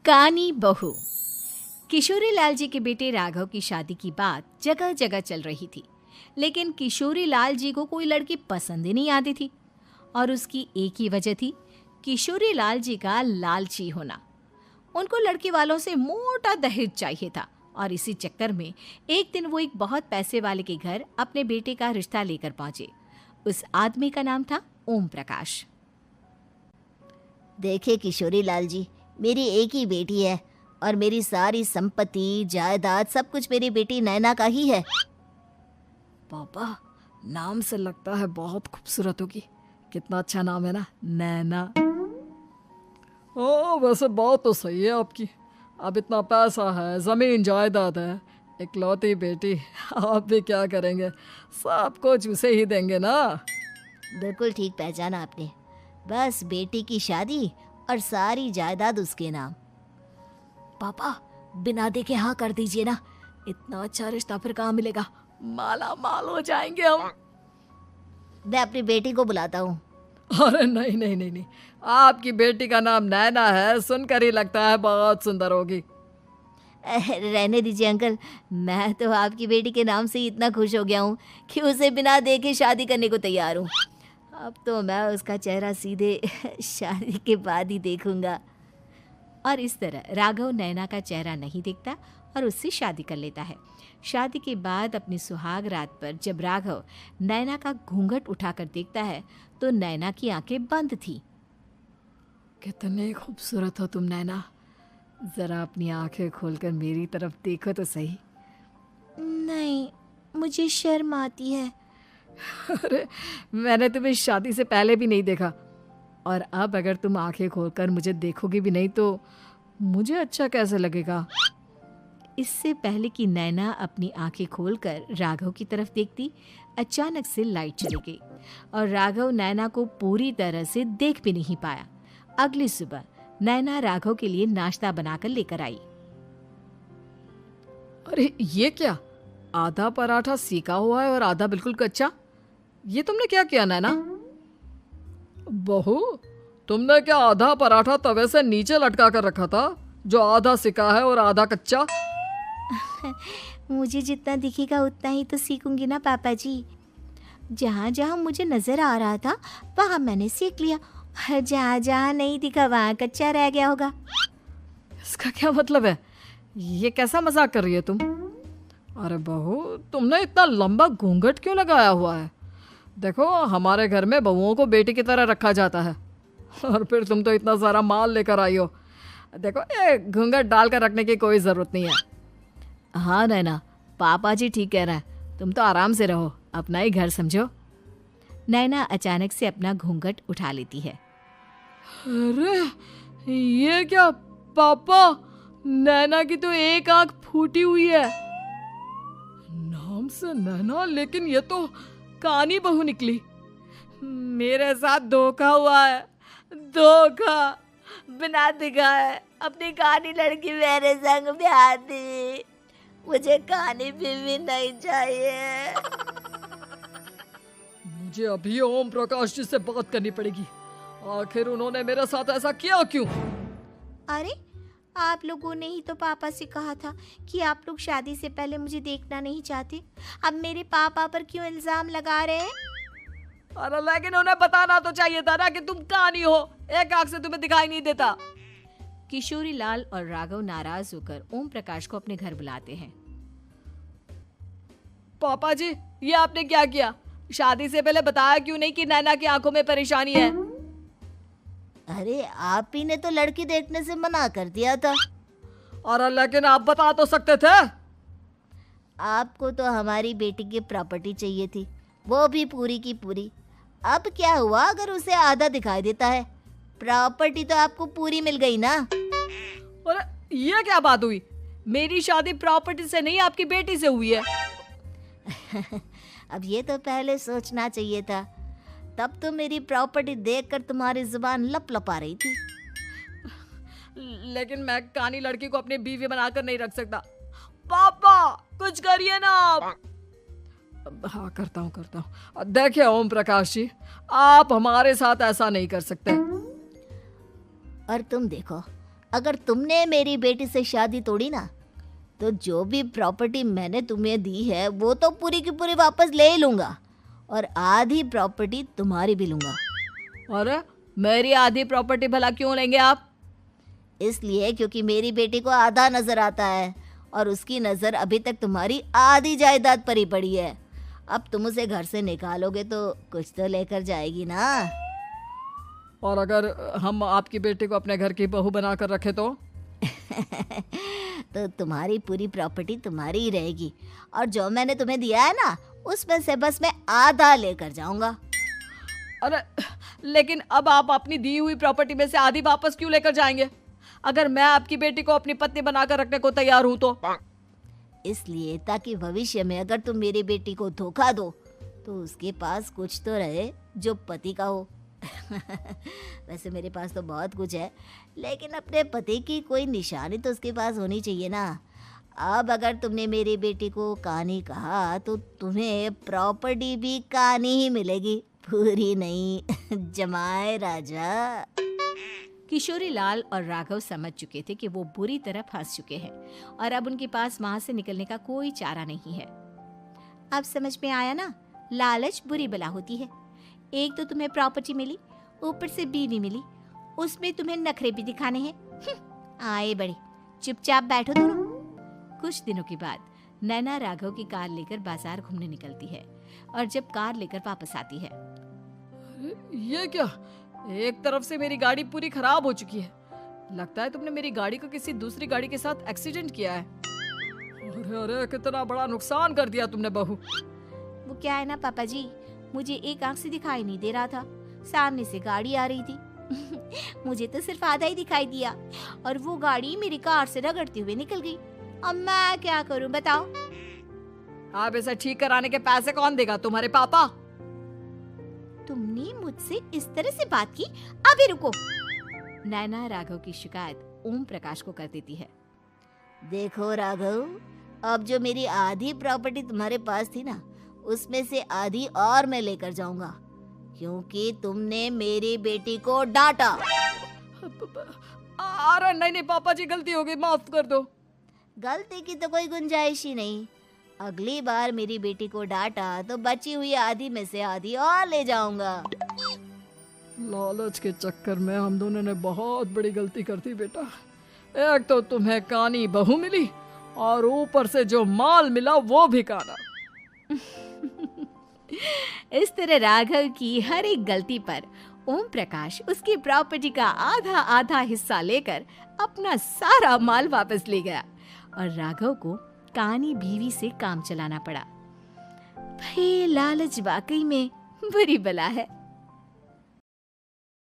कानी बहू। किशोरी लाल जी के बेटे राघव की शादी की बात जगह जगह चल रही थी, लेकिन किशोरी लाल जी को कोई लड़की पसंद ही नहीं आती थी। और उसकी एक ही वजह थी, किशोरी लाल जी का लालची होना। उनको लड़की वालों से मोटा दहेज चाहिए था और इसी चक्कर में एक दिन वो एक बहुत पैसे वाले के घर अपने बेटे का रिश्ता लेकर पहुंचे। उस आदमी का नाम था ओम प्रकाश। देखे किशोरी लाल जी, मेरी एक ही बेटी है और मेरी सारी संपत्ति जायदाद सब कुछ मेरी बेटी नैना का ही है। पापा, नाम से लगता है बहुत खूबसूरत होगी। कितना अच्छा नाम है ना, नैना। ओ, वैसे बात तो सही है आपकी। अब इतना पैसा है, जमीन जायदाद है, इकलौती बेटी, आप भी क्या करेंगे? सब कुछ उसे ही देंगे ना। बिल्कुल ठीक पहचाना आपने। बस बेटी की शादी और सारी जायदाद उसके नाम। पापा, बिना देखे हाँ कर दीजिए ना। इतना अच्छा रिश्ता फिर कहाँ मिलेगा? माला माल हो जाएंगे हम। मैं अपनी बेटी को बुलाता हूँ। अरे नहीं नहीं नहीं नहीं, आपकी बेटी का नाम नैना है, सुनकर ही लगता है बहुत सुंदर होगी। रहने दीजिए अंकल, मैं तो आपकी बेटी के नाम से ही इतना खुश हो गया हूँ कि उसे बिना देखे शादी करने को तैयार हूँ। अब तो मैं उसका चेहरा सीधे शादी के बाद ही देखूंगा। और इस तरह राघव नैना का चेहरा नहीं देखता और उससे शादी कर लेता है। शादी के बाद अपनी सुहाग रात पर जब राघव नैना का घूंघट उठाकर देखता है तो नैना की आंखें बंद थी। कितनी खूबसूरत हो तुम नैना, जरा अपनी आंखें खोलकर मेरी तरफ देखो तो सही। नहीं, मुझे शर्म आती है। अरे, मैंने तुम्हें शादी से पहले भी नहीं देखा, और अब अगर तुम आंखें खोलकर मुझे देखोगी भी नहीं तो मुझे अच्छा कैसे लगेगा? इससे पहले कि नैना अपनी आंखें खोलकर राघव की तरफ देखती, अचानक से लाइट चली गई और राघव नैना को पूरी तरह से देख भी नहीं पाया। अगली सुबह नैना राघव के लिए नाश्ता बनाकर लेकर आई। अरे ये क्या, आधा पराठा सेका हुआ है और आधा बिल्कुल कच्चा। ये तुमने क्या किया नैना? बहू, तुमने क्या आधा पराठा तवे से नीचे लटका कर रखा था, जो आधा सेका है और आधा कच्चा? मुझे जितना दिखेगा उतना ही तो सीखूंगी ना पापा जी। जहाँ जहाँ मुझे नजर आ रहा था वहाँ मैंने सीख लिया, जहाँ जहाँ नहीं दिखा वहाँ कच्चा रह गया होगा। इसका क्या मतलब है? ये कैसा मजाक कर रही है तुम? अरे बहू, तुमने इतना लंबा घूंघट क्यों लगाया हुआ है? देखो, हमारे घर में बहुओं को बेटी की तरह रखा जाता है, और फिर तुम तो इतना सारा माल लेकर आई हो। देखो, ये घूंघट डालकर रखने की कोई ज़रूरत नहीं है। हाँ नैना, पापा जी ठीक कह रहे हैं, तुम तो आराम से रहो, अपना ही घर समझो। नैना अचानक से अपना घूंघट उठा लेती है। अरे ये क्या पापा, नैना की तो एक आंख फूटी हुई है। नाम से नैना, लेकिन ये तो कानी बहू निकली। मेरे साथ धोखा हुआ है, धोखा। बिना दिखाए अपनी कानी लड़की मेरे संग ब्याह दी। मुझे कानी बीवी नहीं चाहिए। मुझे अभी ओम प्रकाश जी से बात करनी पड़ेगी। आखिर उन्होंने मेरे साथ ऐसा किया क्यों? अरे, आप लोगों ने ही तो पापा से कहा था कि आप लोग शादी से पहले मुझे देखना नहीं चाहते। अब मेरे पापा पर क्यों इल्जाम लगा रहे हैं? अरे लेकिन उन्हें बताना तो चाहिए था ना कि तुम कानी हो, एक आंख से तुम्हें दिखाई नहीं देता। किशोरी लाल और राघव नाराज होकर ओम प्रकाश को अपने घर बुलाते हैं। पापा जी, ये आपने क्या किया? शादी से पहले बताया क्यों नहीं कि नैना की आंखों में परेशानी है? अरे, आप ही ने तो लड़की देखने से मना कर दिया था। अरे लेकिन आप बता तो सकते थे। आपको तो हमारी बेटी की प्रॉपर्टी चाहिए थी, वो भी पूरी की पूरी। अब क्या हुआ अगर उसे आधा दिखाई देता है? प्रॉपर्टी तो आपको पूरी मिल गई ना। अरे ये क्या बात हुई? मेरी शादी प्रॉपर्टी से नहीं, आपकी बेटी से हुई है। अब ये तो पहले सोचना चाहिए था, तब तो मेरी प्रॉपर्टी देखकर तुम्हारी जुबान लप लपा रही थी। लेकिन मैं कानी लड़की को अपनी बीवी बनाकर नहीं रख सकता। पापा, कुछ करिए ना आप। हाँ, करता हूँ। देखिए ओम प्रकाश जी, आप हमारे साथ ऐसा नहीं कर सकते। और तुम देखो, अगर तुमने मेरी बेटी से शादी तोड़ी ना, तो जो भी प्रॉपर्टी मैंने तुम्हें दी है वो तो पूरी की पूरी वापस ले ही लूँगा, और आधी प्रॉपर्टी तुम्हारी भी लूँगा। अरे मेरी आधी प्रॉपर्टी भला क्यों लेंगे आप? इसलिए क्योंकि मेरी बेटी को आधा नजर आता है और उसकी नज़र अभी तक तुम्हारी आधी जायदाद पर ही पड़ी है। अब तुम उसे घर से निकालोगे तो कुछ तो लेकर जाएगी ना। और अगर हम आपकी बेटी को अपने घर की बहू बना कर रखे तो? तो तुम्हारी पूरी प्रॉपर्टी तुम्हारी ही रहेगी, और जो मैंने तुम्हें दिया है ना, उसमें से बस मैं आधा लेकर जाऊंगा। अरे लेकिन अब आप अपनी दी हुई प्रॉपर्टी में से आधी वापस क्यों लेकर जाएंगे? अगर मैं आपकी बेटी को अपनी पत्नी बनाकर रखने को तैयार हूं तो? इसलिए ताकि भविष्य में अगर तुम मेरी बेटी को धोखा दो तो उसके पास कुछ तो रहे जो पति का हो। वैसे मेरे पास तो बहुत कुछ है, लेकिन अपने पति की कोई निशानी तो उसके पास होनी चाहिए ना। अब अगर तुमने मेरी बेटी को कानी कहा तो तुम्हें प्रॉपर्टी भी कानी ही मिलेगी, पूरी नहीं। जमाए राजा। किशोरी लाल और राघव समझ चुके थे कि वो बुरी तरह फंस चुके हैं और अब उनके पास वहां से निकलने का कोई चारा नहीं है। अब समझ में आया ना, लालच बुरी बला होती है। एक तो तुम्हें प्रॉपर्टी मिली, ऊपर से बीवी मिली, उसमें तुम्हें नखरे भी दिखाने हैं। आए बड़े, चुपचाप बैठो दोनों। कुछ दिनों के बाद नैना राघव की कार लेकर बाजार घूमने निकलती है और जब कार लेकर वापस आती है, ये क्या? एक तरफ से मेरी गाड़ी पूरी खराब हो चुकी है। लगता है तुमने मेरी गाड़ी को किसी दूसरी गाड़ी के साथ एक्सीडेंट किया है। अरे अरे कितना बड़ा नुकसान कर दिया तुमने बहू। वो क्या है ना पापा जी, मुझे एक आंख से दिखाई नहीं दे रहा था, सामने से गाड़ी आ रही थी। मुझे तो सिर्फ आधा ही दिखाई दिया और वो गाड़ी मेरी कार से रगड़ते हुए निकल गई। अब मैं क्या करूं बताओ? आप इसे ठीक कराने के पैसे कौन देगा? तुम्हारे पापा? तुमने मुझसे इस तरह से बात की? अभी रुको। नैना राघव की शिकायत ओम प्रकाश को कर देती है। देखो राघव, अब जो मेरी आधी प्रॉपर्टी तुम्हारे पास थी ना, उसमें से आधी और मैं लेकर जाऊंगा, क्योंकि तुमने मेरी बेटी को डांटा। अरे नहीं नहीं पापा जी, गलती हो गई, माफ कर दो। गलती की तो कोई गुंजाइश ही नहीं। अगली बार मेरी बेटी को डांटा तो बची हुई आधी में से आधी और ले जाऊंगा। लालच के चक्कर में हम दोनों ने बहुत बड़ी गलती कर दी बेटा। एक तो तुम्हें कानी बहू मिली और ऊपर से जो माल मिला वो भी काना। इस तरह राघव की हर एक गलती पर ओम प्रकाश उसकी प्रॉपर्टी का आधा आधा हिस्सा लेकर अपना सारा माल वापस ले गया और राघव को कानी बीवी से काम चलाना पड़ा। भाई लालच वाकई में बुरी बला है।